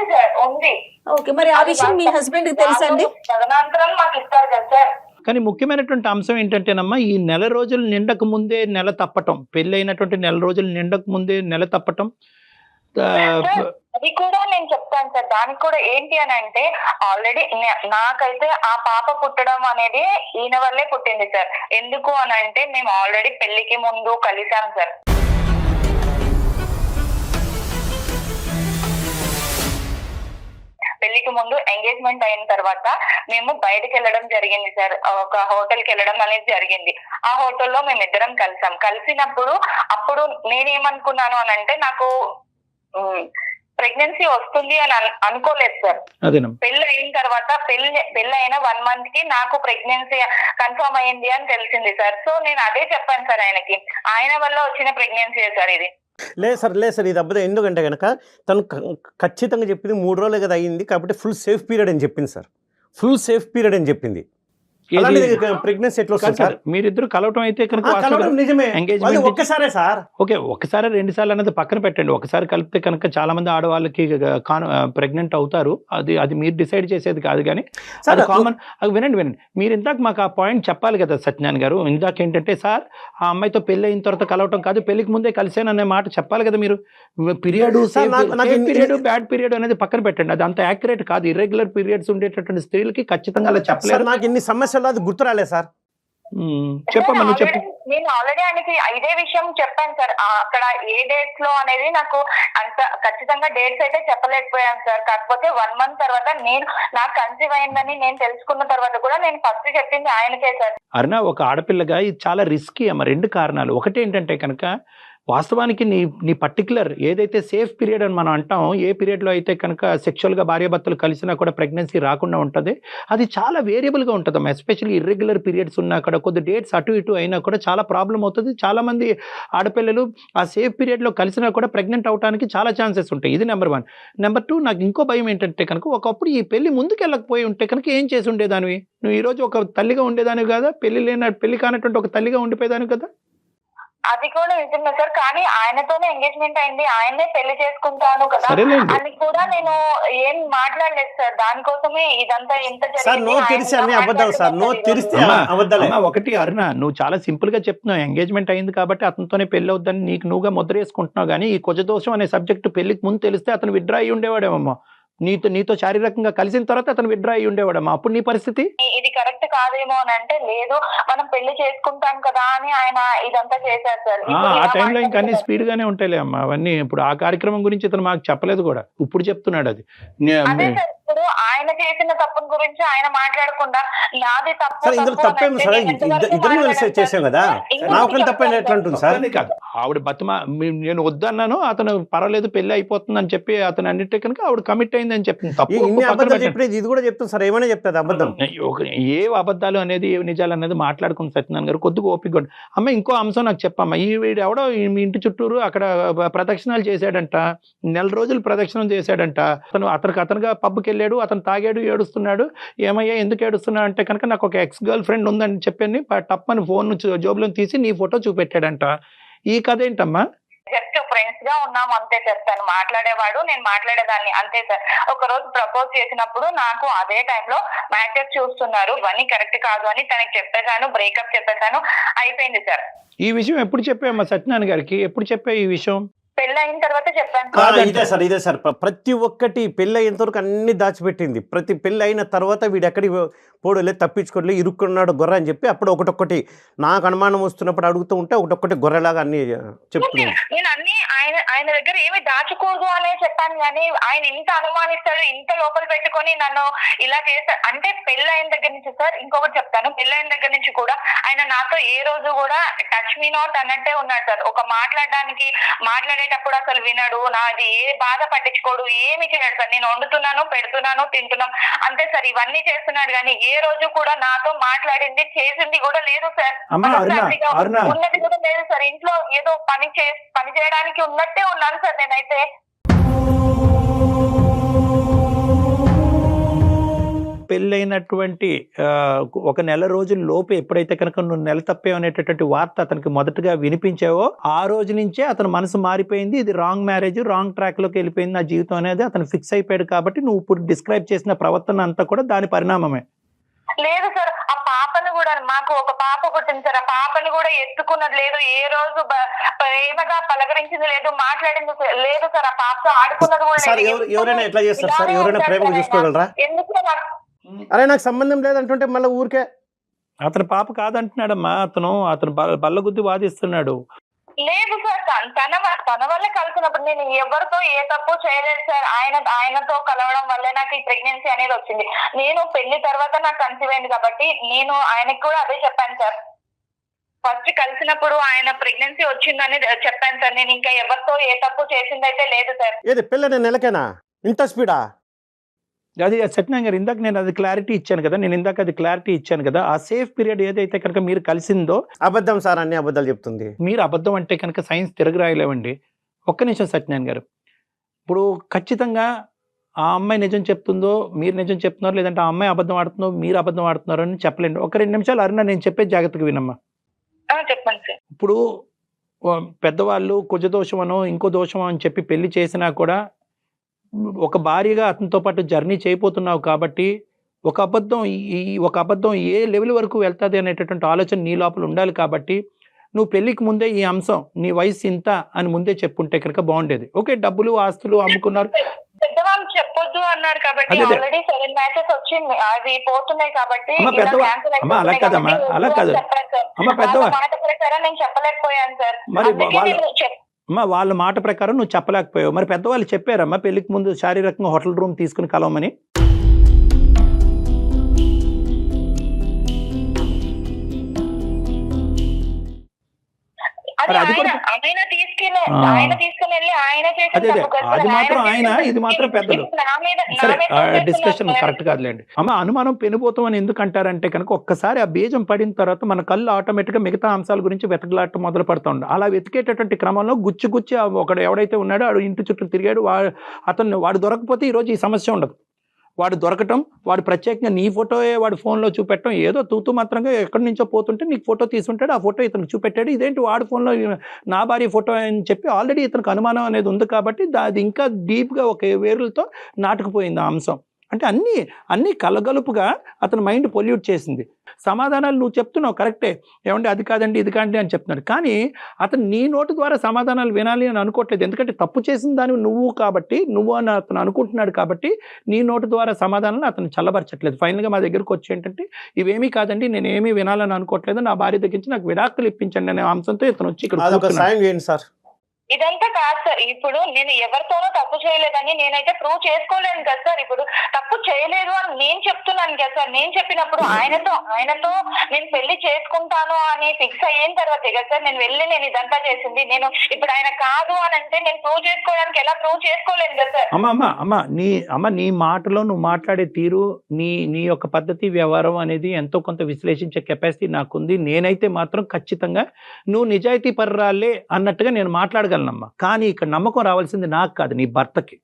సార్, ఉంది. ఓకే, మరి ఆ విషయం మీ హస్బెండ్ కి తెలుసా అండి? తదనంతరం మాకు ఇస్తారు కదా సార్. కానీ ముఖ్యమైనటువంటి అంశం ఏంటంటేనమ్మా, ఈ నెల రోజులు నిండక ముందే నెల తప్పటం, పెళ్లి అయినటువంటి నెల రోజులు నిండక ముందే నెల తప్పటం, అది కూడా నేను చెప్తాను సార్. దానికి కూడా ఏంటి అని అంటే ఆల్రెడీ నాకైతే ఆ పాప పుట్టడం అనేది ఈయన వల్లే పుట్టింది సార్. ఎందుకు అని అంటే మేము ఆల్రెడీ పెళ్లికి ముందు కలిసాం సార్. పెళ్లికి ముందు ఎంగేజ్మెంట్ అయిన తర్వాత మేము బయటకు వెళ్ళడం జరిగింది సార్. ఒక హోటల్కి వెళ్ళడం అనేది జరిగింది. ఆ హోటల్లో మేమిద్దరం కలిసాం. కలిసినప్పుడు అప్పుడు నేనేమనుకున్నాను అని అంటే నాకు ప్రెగ్నెన్సీ వస్తుంది అని అనుకోలేదు సార్. పెళ్లి అయిన తర్వాత పెళ్లి అయిన 1 month కి నాకు ప్రెగ్నెన్సీ కన్ఫర్మ్ అయ్యింది అని తెలిసింది సార్. సో నేను అదే చెప్పాను సార్ ఆయనకి, ఆయన వల్ల వచ్చిన ప్రెగ్నెన్సీ సార్ ఇది. లేదు సార్, ఇది అబ్బదే. ఎందుకంటే కనుక తను ఖచ్చితంగా చెప్పింది 3 రోజులే కదా అయ్యింది కాబట్టి ఫుల్ సేఫ్ పీరియడ్ అని చెప్పింది సార్. ఫుల్ సేఫ్ పీరియడ్ అని చెప్పింది. ప్రెగ్నెన్సీ ఎట్లా వస్తుంది సార్? మీరిద్దరు కలవటం అయితే కనుక నిజమే, ఒక్కసారే సార్. ఓకే, ఒకసారి 2 సార్లు అనేది పక్కన పెట్టండి. ఒకసారి కలిపితే కనుక చాలా మంది ఆడవాళ్ళకి ప్రెగ్నెంట్ అవుతారు. అది మీరు డిసైడ్ చేసేది కాదు. కానీ అది కామన్. వినండి, మీరు ఇందాక మాకు ఆ పాయింట్ చెప్పాలి కదా సత్యనారాయణ గారు. ఇందాక ఏంటంటే సార్ ఆ అమ్మాయితో పెళ్లి అయిన తర్వాత కలవటం కాదు, పెళ్లికి ముందే కలిసాను అనే మాట చెప్పాలి కదా మీరు. పీరియడ్ బ్యాడ్ పీరియడ్ అనేది పక్కన పెట్టండి, అది అంత యాక్యురేట్ కాదు. ఇర్రెగ్యులర్ పీరియడ్స్ ఉండేటటువంటి స్త్రీలకి ఖచ్చితంగా అలా చెప్పలేదు. నాకు ఇన్ని సమస్యలు అది గుర్తు రాలేదు సార్. చెప్పమ్మా, చెప్పు. నేను ఆల్రెడీ ఆయనకి ఇదే విషయం చెప్పాను సార్. అక్కడ ఏ డేట్స్ లో అనేది నాకు అంత ఖచ్చితంగా డేట్స్ అయితే చెప్పలేకపోయాను సార్. కాకపోతే 1 month తర్వాత నాకు కన్సీవ్ అయిందని నేను తెలుసుకున్న తర్వాత కూడా నేను ఫస్ట్ చెప్పింది ఆయనకే సార్. అరుణ, ఒక ఆడపిల్లగా ఇది చాలా రిస్కీ అమ్మ. 2 కారణాలు. ఒకటి ఏంటంటే కనుక వాస్తవానికి నీ పర్టికులర్ ఏదైతే సేఫ్ పీరియడ్ అని మనం అంటాం, ఏ పీరియడ్లో అయితే కనుక సెక్షువల్గా భార్యాభర్తలు కలిసినా కూడా ప్రెగ్నెన్సీ రాకుండా ఉంటుంది, అది చాలా వేరియబుల్గా ఉంటుందమ్మా. ఎస్పెషల్లీ ఇర్రెగ్యులర్ పీరియడ్స్ ఉన్నా కూడా కొద్ది డేట్స్ అటు ఇటు అయినా కూడా చాలా ప్రాబ్లం అవుతుంది. చాలామంది ఆడపిల్లలు ఆ సేఫ్ పీరియడ్లో కలిసినా కూడా ప్రెగ్నెంట్ అవడానికి చాలా ఛాన్సెస్ ఉంటాయి. ఇది నెంబర్ 1. నెంబర్ 2, నాకు ఇంకో భయం ఏంటంటే కనుక ఒకప్పుడు ఈ పెళ్లి ముందుకు వెళ్ళకపోయి ఉంటే కనుక ఏం చేసి ఉండేదానివి నువ్వు? ఈరోజు ఒక తల్లిగా ఉండేదానివి కదా, పెళ్లి కానటువంటి ఒక తల్లిగా ఉండిపోయేదానివి కదా. అది కూడా నిజమే సార్, కానీ ఆయనతోనే ఎంగేజ్మెంట్ అయింది, ఆయన్నే పెళ్లి చేసుకుంటాను కదా సరేలేండి. అని కూడా నేను ఏం మాట్లాడలేదు సార్. దానికోసమే ఇదంతా ఎంత సార్ నో తెరిస్తే అన్ని అబద్ధాలు సార్, నో తెరిస్తే అమ్మా, అబద్ధాలే. అమ్మా, ఒకటి అరుణ, నువ్వు చాలా సింపుల్ గా చెప్తున్నావు, ఎంగేజ్మెంట్ అయింది కాబట్టి అతనితోనే పెళ్లి అవుద్దని నీకు నువ్వుగా ముద్ర వేసుకుంటున్నావు. కానీ ఈ కుజదోషం అనే సబ్జెక్ట్ పెళ్లికి ముందు తెలిస్తే అతను విత్డ్రా అయ్యి ఉండేవాడేమమ్మా. నీతో శారీరకంగా కలిసిన తర్వాత అతను విత్డ్రా అయ్యి ఉండేవాడమ్మా. అప్పుడు నీ పరిస్థితి ఇది కరెక్ట్ కాదేమో అని అంటే, లేదు మనం పెళ్లి చేసుకుంటాం కదా అని ఆయన ఇదంతా చేశారు సార్. ఆ టైంలో ఇంకా అన్ని స్పీడ్ గానే ఉంటాయిలే అమ్మా అవన్నీ. ఇప్పుడు ఆ కార్యక్రమం గురించి ఇతను మాకు చెప్పలేదు కూడా, ఇప్పుడు చెప్తున్నాడు అది. అదే సార్, ఇప్పుడు ఆయన చేసిన తప్పుల గురించి ఆయన మాట్లాడకుండా నాది తప్పు సార్ ఇందులో తప్పేమి సార్, ఇద్దరు కలిసి చేసాం కదా, నా ఒకరి తప్పైన ఎట్లా ఉంటుంది సార్? కాదు, ఆవిడ బతిమా నేను వద్దన్నాను, అతను పర్వాలేదు పెళ్లి అయిపోతుంది అని చెప్పి అతను అన్నిటి కనుక ఆవిడ కమిట్ అయిందని చెప్తుంది. తప్పు ఇన్ని అబద్ధాలు చెప్పేది ఇది కూడా చెప్తుంది సార్, ఏమైనా చెప్తుంది అబద్ధం. ఏ అబద్ధాలు అనేది ఏ నిజాలు అనేది మాట్లాడుకుని సత్యనారాయణ గారు కొద్దిగా ఓపిక కూడా. అమ్మ ఇంకో అంశం నాకు చెప్పమ్మా, ఈ వీడు ఎవడో మీ ఇంటి చుట్టూరు అక్కడ ప్రదక్షిణాలు చేశాడంట, 4 రోజులు ప్రదక్షిణం చేశాడంట. అతనుగా పబ్కి వెళ్ళాడు, అతను తాగాడు, ఏడుస్తున్నాడు. ఏమయ్యా ఎందుకు ఏడుస్తున్నాడు అంటే కనుక నాకు ఒక ఎక్స్ గర్ల్ ఫ్రెండ్ ఉందని చెప్పని టప్పని ఫోన్ జోబులో తీసి నీ ఫోటో చూపెట్టాడంట. ఈ కథ ఏంటమ్మా? జస్ట్ ఫ్రెండ్స్ గా ఉన్నాం అంతే సార్. తను మాట్లాడేవాడు, నేను మాట్లాడేదాన్ని అంతే సార్. ఒక రోజు ప్రపోజ్ చేసినప్పుడు నాకు అదే టైంలో మ్యాచెస్ చూస్తున్నారు, ఇవన్నీ కరెక్ట్ కాదు అని తనకి చెప్పేశాను, బ్రేకప్ చెప్పేశాను, అయిపోయింది సార్. ఈ విషయం ఎప్పుడు చెప్పామ్మా సత్యనారాయణ గారికి? ఎప్పుడు చెప్పా ఈ విషయం? పెళ్లి అయిన తర్వాత చెప్పాను. ఇదే సార్ ప్రతి ఒక్కటి పెళ్ళి అయినంత వరకు అన్ని దాచిపెట్టింది. ప్రతి పెళ్ళి అయిన తర్వాత వీడు ఎక్కడికి పోడలే, తప్పించుకోలే, ఇరుక్కున్నాడు గొర్రె అని చెప్పి అప్పుడు ఒకటొక్కటి నాకు అనుమానం వస్తున్నప్పుడు అడుగుతూ ఉంటే ఒకటొక్కటి గొర్రెలాగా అన్ని చెప్తున్నాను. నేను అన్ని ఆయన దగ్గర ఏమి దాచకూడదు అనే చెప్పాను, కానీ ఆయన ఇంత అనుమానిస్తాడు, ఇంత లోపల పెట్టుకొని నన్ను ఇలా చేస్తాడు అంటే. పెళ్లి అయిన దగ్గర నుంచి సార్ ఇంకొకటి చెప్తాను, పెళ్లి అయిన దగ్గర నుంచి కూడా ఆయన నాతో ఏ రోజు కూడా టచ్ మీ నాట్ అన్నట్టే ఉన్నాడు సార్. ఒక మాట్లాడేటప్పుడు అసలు వినడు, నాది ఏ బాధ పట్టించుకోడు, ఏమి చేయడు సార్. నేను వండుతున్నాను, పెడుతున్నాను, తింటున్నాం అంతే సార్. ఇవన్నీ చేస్తున్నాడు కానీ ఏ రోజు కూడా నాతో మాట్లాడింది చేసింది కూడా లేదు సార్. ఉన్నది కూడా లేదు సార్. ఇంట్లో ఏదో పని చేయడానికి ఉన్నట్టే ఉన్నాను సార్ నేనైతే. పెళ్ళైనటువంటి ఒక నెల రోజుల లోపు ఎప్పుడైతే కనుక నువ్వు నెల తప్పేవనేటటువంటి వార్త అతనికి మొదటగా వినిపించావో ఆ రోజు నుంచే అతను మనసు మారిపోయింది. ఇది రాంగ్ మ్యారేజ్, రాంగ్ ట్రాక్ లోకి వెళ్ళిపోయింది నా జీవితం అనేది అతను ఫిక్స్ అయిపోయాడు. కాబట్టి నువ్వు ఇప్పుడు డిస్క్రైబ్ చేసిన ప్రవర్తన అంతా కూడా దాని పరిణామమే. లేదు సార్, ఆ పాపను కూడా, మాకు ఒక పాప పుట్టింది సార్, ఆ పాపని కూడా ఎత్తుకున్నది లేదు, ఏ రోజు ప్రేమగా పలకరించింది లేదు, మాట్లాడింది లేదు సార్. ఆ పాపతో ఆడుకున్నది కూడా. ఎవరైనా ఎట్లా చేస్తారు సార్? ఎవరైనా ప్రేమగా చూసుకోగలరా? ఎందుకు అరే నాకు సంబంధం లేదంటుంటే మళ్ళీ ఊరికే అతను పాప కాదంటున్నాడమ్మా. అతను బల్లగుద్ది వాదిస్తున్నాడు. లేదు సార్, తన వల్ల కలిసినప్పుడు నేను ఎవరితో ఏ తప్పు చేయలేదు సార్. ఆయనతో కలవడం వల్లే నాకు ఈ ప్రెగ్నెన్సీ అనేది వచ్చింది. నేను పెళ్లి తర్వాత నాకు కన్సీవ్ అయింది కాబట్టి నేను ఆయనకు కూడా అదే చెప్పాను సార్. ఫస్ట్ కలిసినప్పుడు ఆయన ప్రెగ్నెన్సీ వచ్చిందని చెప్పాను సార్. నేను ఇంకా ఎవరితో ఏ తప్పు చేసిందైతే లేదు సార్. ఏది పెళ్ళి నెలకేనా ఇంత స్పీడా? అది సత్యనారాయణ గారు ఇందాక నేను అది క్లారిటీ ఇచ్చాను కదా. ఆ సేఫ్ పీరియడ్ ఏదైతే కనుక మీరు కలిసిందో అబద్ధం సార్, అన్ని అబద్ధాలు చెప్తుంది. మీరు అబద్ధం అంటే కనుక సైన్స్ తిరగరాయలేవండి. ఒక్క నిమిషం సత్యనారాయణ గారు, ఇప్పుడు ఖచ్చితంగా ఆ అమ్మాయి నిజం చెప్తుందో మీరు నిజం చెప్తున్నారు, లేదంటే ఆ అమ్మాయి అబద్ధం ఆడుతుందో మీరు అబద్ధం ఆడుతున్నారో అని చెప్పలేండి. ఒక 2 నిమిషాలు అరుణ నేను చెప్పే జాగ్రత్తగా వినమ్మా. చెప్పండి సార్. ఇప్పుడు పెద్దవాళ్ళు కుజదోషం అనో ఇంకో దోషం అని చెప్పి పెళ్లి చేసినా కూడా ఒక భార్యగా అతనితో పాటు జర్నీ చేయబోతున్నావు కాబట్టి ఒక అబద్ధం ఏ లెవెల్ వరకు వెళ్తుంది అనేటటువంటి ఆలోచన నీ లోపల ఉండాలి. కాబట్టి నువ్వు పెళ్లికి ముందే ఈ అంశం నీ వయసు ఇంత అని ముందే చెప్పుంటే కనుక బాగుండేది. ఓకే, డబ్బులు ఆస్తులు అమ్ముకున్నారు, పెద్దవాళ్ళు చెప్పొద్దు అన్నారు కాబట్టి ఆల్రెడీ 7 మ్యాచెస్ వచ్చింది, అవి పోతున్నాయి కాబట్టి అలా కాదమ్మా, అలా కాదు అమ్మ, పెద్దవాళ్ళు మాట ప్రకారం నేను చెప్పలేకపోయాను సార్. అమ్మా వాళ్ళ మాట ప్రకారం నువ్వు చెప్పలేకపోయావు. మరి పెద్దవాళ్ళు చెప్పారమ్మా పెళ్లికి ముందు శారీరకంగా హోటల్ రూమ్ తీసుకుని కలవమని? అది మాత్రం ఆయన, ఇది మాత్రం పెద్దలు. సరే, డిస్కషన్ కరెక్ట్ కాదులేండి. అమ్మ, అనుమానం పెనుపోతాం అని ఎందుకు అంటారంటే కనుక ఒక్కసారి ఆ బీజం పడిన తర్వాత మన కళ్ళు ఆటోమేటిక్గా మిగతా అంశాల గురించి వెతకలాట మొదలు పడుతుంది. అలా వెతికేటటువంటి క్రమంలో గుచ్చి ఒకడు ఎవడైతే ఉన్నాడో వాడు ఇంటి చుట్టూ తిరిగాడు, వాడు దొరకపోతే ఈరోజు ఈ సమస్య ఉండదు. వాడు దొరకటం, వాడు ప్రత్యేకంగా నీ ఫోటోయే వాడు ఫోన్లో చూపెట్టడం, ఏదో తూతూ మాత్రంగా ఎక్కడి నుంచో పోతుంటే నీకు ఫోటో తీసుంటాడు, ఆ ఫోటో ఇతనికి చూపెట్టాడు, ఇదేంటి వాడు ఫోన్లో నా భార్య ఫోటో అని చెప్పి ఆల్రెడీ ఇతనికి అనుమానం అనేది ఉంది కాబట్టి అది ఇంకా డీప్గా ఒక వేరులతో నాటుకుపోయింది ఆ అంశం. అంటే అన్నీ కలగలుపుగా అతని మైండ్ పొల్యూట్ చేసింది. సమాధానాలు నువ్వు చెప్తున్నావు కరెక్టే, ఏమంటే అది కాదండి ఇది కాదండి అని చెప్తున్నాడు, కానీ అతను నీ నోటి ద్వారా సమాధానాలు వినాలి అని అనుకోవట్లేదు. ఎందుకంటే తప్పు చేసిన దాన్ని నువ్వు కాబట్టి, నువ్వు అని అతను అనుకుంటున్నాడు కాబట్టి నీ నోటి ద్వారా సమాధానాలు అతను చల్లబరచట్లేదు. ఫైనల్గా మా దగ్గరకు వచ్చి ఏంటంటే ఇవేమీ కాదండి, నేను ఏమీ వినాలని అనుకోవట్లేదు, నా భార్య దగ్గర నుంచి నాకు విడాకులు ఇప్పించండి అనే అంశంతో ఇతను వచ్చి ఇక్కడ సాయం చేయండి సార్. ఇదంతా కాదు సార్, ఇప్పుడు నేను ఎవరితోనో తప్పు చేయలేదని నేనైతే ప్రూవ్ చేసుకోలేను కదా సార్. ఇప్పుడు తప్పు చేయలేదు అని నేను చెప్తున్నాను కదా సార్. నేను చెప్పినప్పుడు ఆయనతో నేను పెళ్లి చేసుకుంటాను అని ఫిక్స్ అయిన తర్వాత కదా సార్ నేను ఇదంతా చేసింది. నేను ఇప్పుడు ఆయన కాదు అని అంటే నేను ప్రూవ్ చేసుకోవడానికి ఎలా ప్రూవ్ చేసుకోలేను కదా సార్. అమ్మ నీ మాటలో నువ్వు మాట్లాడే తీరు, నీ యొక్క పద్ధతి వ్యవహారం అనేది ఎంతో కొంత విశ్లేషించే కెపాసిటీ నాకుంది. నేనైతే మాత్రం ఖచ్చితంగా నువ్వు నిజాయితీ పర్రాలే అన్నట్టుగా నేను మాట్లాడగలనమ్మా. కానీ ఇక్కడ నమ్మకం రావాల్సింది నాకు కాదు, నీ భర్తకి.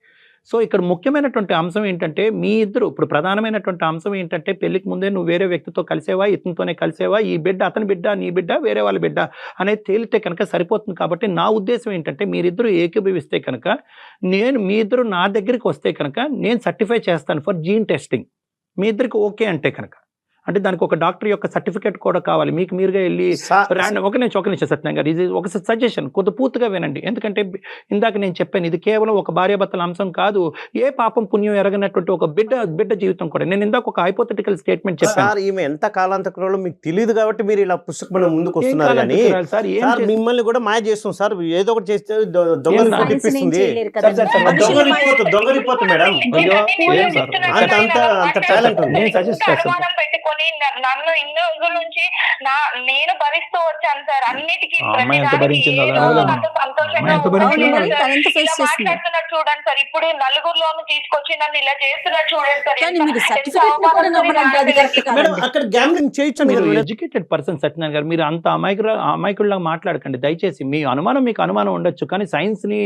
సో ఇక్కడ ముఖ్యమైనటువంటి అంశం ఏంటంటే మీ ఇద్దరు, ఇప్పుడు ప్రధానమైనటువంటి అంశం ఏంటంటే పెళ్లికి ముందే నువ్వు వేరే వ్యక్తితో కలిసేవా, ఇతనితోనే కలిసేవా, ఈ బిడ్డ అతని బిడ్డ, నీ బిడ్డ, వేరే వాళ్ళ బిడ్డ అనేది తేలితే కనుక సరిపోతుంది. కాబట్టి నా ఉద్దేశం ఏంటంటే మీరిద్దరు ఏకీభవిస్తే కనుక మీ ఇద్దరు నా దగ్గరికి వస్తే కనుక నేను సర్టిఫై చేస్తాను ఫర్ జీన్ టెస్టింగ్. మీ ఇద్దరికి ఓకే అంటే కనుక, అంటే దానికి ఒక డాక్టర్ యొక్క సర్టిఫికేట్ కూడా కావాలి. మీకు మీరుగా వెళ్ళి ఒక నిమిషం సత్యం గారు, ఇది ఒక సజెషన్, కొద్ది పూర్తిగా వినండి. ఎందుకంటే ఇందాక నేను చెప్పాను ఇది కేవలం ఒక భార్యాభర్తల అంశం కాదు, ఏ పాపం పుణ్యం ఎరగనటువంటి ఒక బిడ్డ జీవితం కూడా. నేను ఇందాక ఒక హైపోథెటికల్ స్టేట్మెంట్ చెప్పాను. ఈమె ఎంత కాలాంతరంలో మీకు తెలియదు కాబట్టి మీరు ఇలా పుస్తకం ముందుకు వస్తున్నారు, కానీ మిమ్మల్ని కూడా మాయ చేస్తాం సార్. ఏదో ఒకటి చేస్తే దొంగ రిపోర్ట్ ఇప్పిస్తుంది. దొంగ రిపోర్ట్ మేడం, అంత టాలెంట్ ఉంది. నన్ను ఇన్ని రోజుల నుంచి నేను భరిస్తూ వచ్చాను సార్ అన్నిటికీ. మాట్లాడుతున్నట్టు చూడండి సార్, ఇప్పుడు నలుగురిలోనూ తీసుకొచ్చి నన్ను ఇలా చేస్తున్నట్టు చూడండి సార్. ఎడ్యుకేటెడ్ పర్సన్ సత్యనారాయణ గారు, మీరు అంత అమాయకుల్లాగా మాట్లాడకండి దయచేసి. మీ అనుమానం మీకు అనుమానం ఉండొచ్చు, కానీ సైన్స్ ని,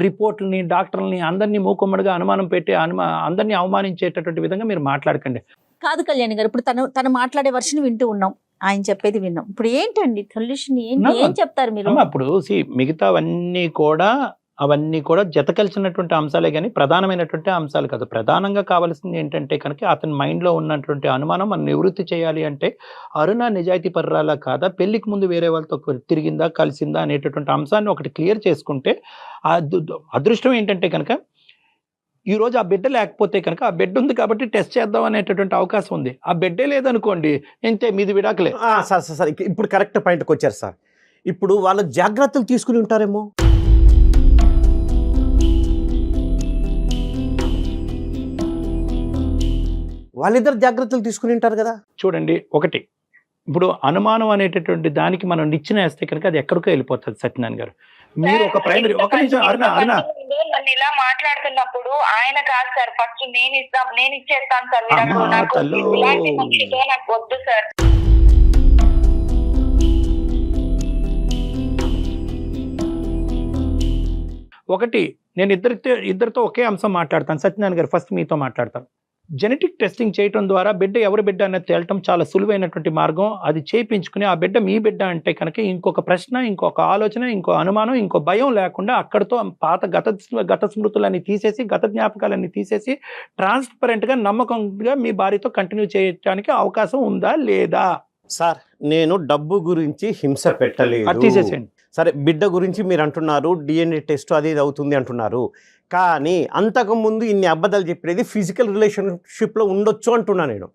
రిపోర్ట్లని, డాక్టర్లని అందరినీ మూకుమ్మడిగా అనుమానం పెట్టి అందరినీ అవమానించేటటువంటి విధంగా మీరు మాట్లాడకండి. కాదు కళ్యాణ్ గారు, ఇప్పుడు తను మాట్లాడే వర్షన్ వింటూ ఉన్నాం, ఆయన చెప్పేది విన్నాం. ఇప్పుడు ఏంటండి సొల్యూషన్, ఏం చెప్తారు మీరు? ఇప్పుడు మిగతా అవన్నీ కూడా జత కలిసినటువంటి అంశాలే కానీ ప్రధానమైనటువంటి అంశాలు కాదు. ప్రధానంగా కావాల్సింది ఏంటంటే కనుక అతని మైండ్లో ఉన్నటువంటి అనుమానం మనం నివృత్తి చేయాలి అంటే అరుణ నిజాయితీ పర్రాలా కాదా, పెళ్లికి ముందు వేరే వాళ్ళతో తిరిగిందా, కలిసిందా అనేటటువంటి అంశాన్ని ఒకటి క్లియర్ చేసుకుంటే అదృష్టం ఏంటంటే కనుక ఈ రోజు ఆ బిడ్డ లేకపోతే కనుక ఆ బిడ్డ ఉంది కాబట్టి టెస్ట్ చేద్దాం అనేటటువంటి అవకాశం ఉంది. ఆ బిడ్డే లేదనుకోండి ఇంతే, మీది విడాకులే. సార్ ఇప్పుడు కరెక్ట్ పాయింట్కి వచ్చారు సార్. ఇప్పుడు వాళ్ళు జాగ్రత్తలు తీసుకుని ఉంటారేమో. వాళ్ళిద్దరు జాగ్రత్తలు తీసుకుని ఉంటారు కదా. చూడండి, ఒకటి ఇప్పుడు అనుమానం అనేటటువంటి దానికి మనం నిచ్చెన వేస్తే కనుక అది ఎక్కడికో వెళ్ళిపోతుంది సత్యనారాయణ గారు. మీరు ఒక ప్రైమరీ ఒక నిమిషం అరుణ నన్ను ఇలా మాట్లాడుతున్నప్పుడు ఆయన కాదు సార్, ఫస్ట్ నేను ఇచ్చేస్తాను సార్, నాకు వద్దు సార్. ఒకటి నేను ఇద్దరితో ఒకే అంశం మాట్లాడతాను సత్యనారాయణ గారు. ఫస్ట్ మీతో మాట్లాడతాను. జెనెటిక్ టెస్టింగ్ చేయడం ద్వారా బిడ్డ ఎవరి బిడ్డ అనేది తేలటం చాలా సులువైనటువంటి మార్గం. అది చేయించుకుని ఆ బిడ్డ మీ బిడ్డ అంటే కనుక ఇంకొక ప్రశ్న, ఇంకొక ఆలోచన, ఇంకో అనుమానం, ఇంకో భయం లేకుండా అక్కడితో పాత గత స్మృతులన్నీ తీసేసి, గత జ్ఞాపకాలన్నీ తీసేసి ట్రాన్స్పరెంట్గా నమ్మకంగా మీ భార్యతో కంటిన్యూ చేయడానికి అవకాశం ఉందా లేదా? సార్ నేను డబ్బు గురించి హింస పెట్టలేదు, తీసేసేయండి. సరే బిడ్డ గురించి మీరు అంటున్నారు, DNA టెస్ట్ అది ఇది అవుతుంది అంటున్నారు, కానీ అంతకుముందు ఇన్ని అబద్ధాలు చెప్పేది ఫిజికల్ రిలేషన్షిప్లో ఉండొచ్చు అంటున్నా నేను.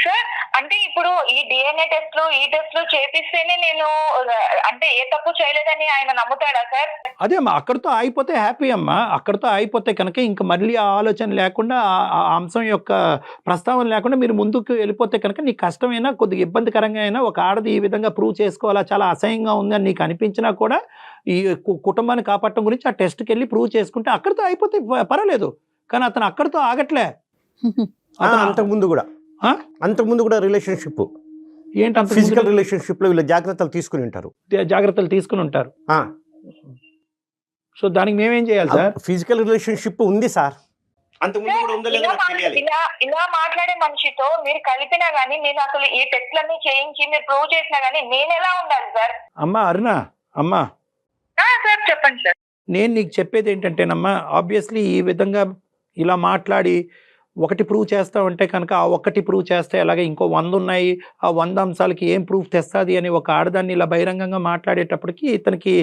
సార్ అంటే ఇప్పుడు ఈ DNA టెస్ట్లు చేపిస్తేనే నేను అంటే ఏ తప్పు చేయలేదని ఆయన నమ్ముతాడా సార్? అదే అమ్మా, అక్కడితో ఆగిపోతే హ్యాపీ అమ్మా. అక్కడితో ఆగిపోతే కనుక ఇంకా మళ్ళీ ఆ ఆలోచన లేకుండా, ఆ అంశం యొక్క ప్రస్తావన లేకుండా మీరు ముందుకు వెళ్ళిపోతే కనుక నీకు కష్టమైనా, కొద్దిగా ఇబ్బందికరంగా అయినా, ఒక ఆడది ఈ విధంగా ప్రూవ్ చేసుకోవాలా, చాలా అసహ్యంగా ఉంది అని నీకు అనిపించినా కూడా ఈ కుటుంబాన్ని కాపాడటం గురించి ఆ టెస్ట్కి వెళ్ళి ప్రూవ్ చేసుకుంటే అక్కడితో అయిపోతే పర్వాలేదు. కానీ అతను అక్కడితో ఆగట్లే. అంతకుముందు కూడా రిలేషన్షిప్ ఏంటి, ఫిజికల్ రిలేషన్షిప్ లో వీళ్ళు జాగ్రత్తలు తీసుకుని ఉంటారు. సో దానికి మేమేం చేయాలి సార్? ఫిజికల్ రిలేషన్షిప్ ఉంది సార్, అంతకుముందు కూడా ఉందో లేదో ఇలా నాకు తెలియాలి. ఇలా మాట్లాడే మనిషితో మీరు కలిపినా గానీ, నేను అసలు ఈ టెస్ట్లన్నీ చేయించి మీరు ప్రూవ్ చేసినా గానీ నేను ఎలా ఉండాలి సార్? అమ్మా అరుణ, అమ్మా సార్ చెప్పండి సార్. నేను నీకు చెప్పేది ఏంటంటేనమ్మా, ఆబ్వియస్లీ ఈ విధంగా ఇలా మాట్లాడి ఒకటి ప్రూవ్ చేస్తావంటే కనుక ఆ ఒక్కటి ప్రూవ్ చేస్తే అలాగే ఇంకో 100 ఉన్నాయి, ఆ 100 అంశాలకి ఏం ప్రూఫ్ తెస్తుంది అని ఒక ఆడదాన్ని ఇలా బహిరంగంగా మాట్లాడేటప్పటికి ఇతనికి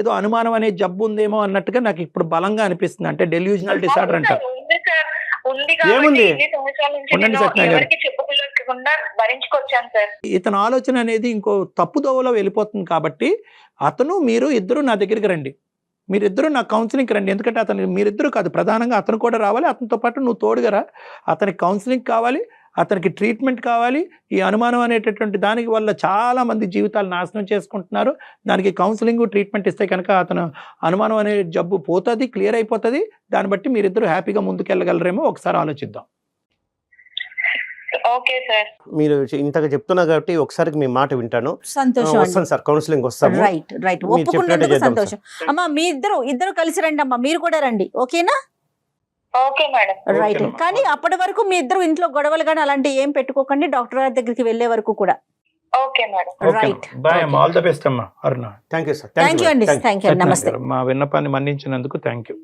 ఏదో అనుమానం అనే జబ్బు ఉందేమో అన్నట్టుగా నాకు ఇప్పుడు బలంగా అనిపిస్తుంది. అంటే డెల్యూజనల్ డిసార్డర్ అంటారు. ఉంది సార్, ఉంది ఏముంది? కాబట్టి ఇన్ని సంవత్సరాల నుంచి ఉండండి నేను సత్యనారాయణ గారు. ఎవరికి చెప్పుకోలేకుండా భరించుకొచ్చాను సార్. ఇతని ఆలోచన అనేది ఇంకో తప్పుదోవలో వెళ్ళిపోతుంది కాబట్టి అతను మీరు ఇద్దరు నా దగ్గరికి రండి, మీరిద్దరూ నా కౌన్సిలింగ్కి రండి. ఎందుకంటే అతను మీరిద్దరూ కాదు, ప్రధానంగా అతను కూడా రావాలి, అతనితో పాటు నువ్వు తోడుగా రా. అతనికి కౌన్సిలింగ్ కావాలి, అతనికి ట్రీట్మెంట్ కావాలి. ఈ అనుమానం అనేటటువంటి దానికి వల్ల చాలా మంది జీవితాలు నాశనం చేసుకుంటున్నారు. దానికి కౌన్సిలింగ్ ట్రీట్మెంట్ ఇస్తే కనుక అతను అనుమానం అనే జబ్బు పోతుంది, క్లియర్ అయిపోతుంది. దాన్ని బట్టి మీరిద్దరూ హ్యాపీగా ముందుకెళ్ళగలరేమో ఒకసారి ఆలోచిద్దాం. Okay sir. మీరు ఇంతగా చెప్తున్నా కాబట్టి ఒకసారి మీ మాట వింటాను. సంతోషం వస్తాను సార్, కౌన్సిలింగ్ వస్తాము. రైట్ రైట్ మీరు చెప్పినట్టే ఒప్పుకున్నందుకు చేద్దాం సంతోషం. అమ్మా మీ ఇద్దరు కలిసి రండి అమ్మా, మీరు కూడా రండి, ఓకేనా? Okay madam. రైట్. ఓకేనమ్మా. కానీ అప్పటి వరకు మీ ఇద్దరు ఇంట్లో గొడవలు కానీ అలాంటివి ఏం పెట్టుకోకండి, డాక్టర్ గారి దగ్గరికి వెళ్ళే వరకు కూడా. Okay madam. రైట్. బాయ్ అమ్మా, ఆల్ ద బెస్ట్ అమ్మా Aruna. Thank you sir. Thank you అండి, థ్యాంక్ యూ, నమస్తే. మా విన్నపాన్ని మన్నించినందుకు థ్యాంక్ యూ.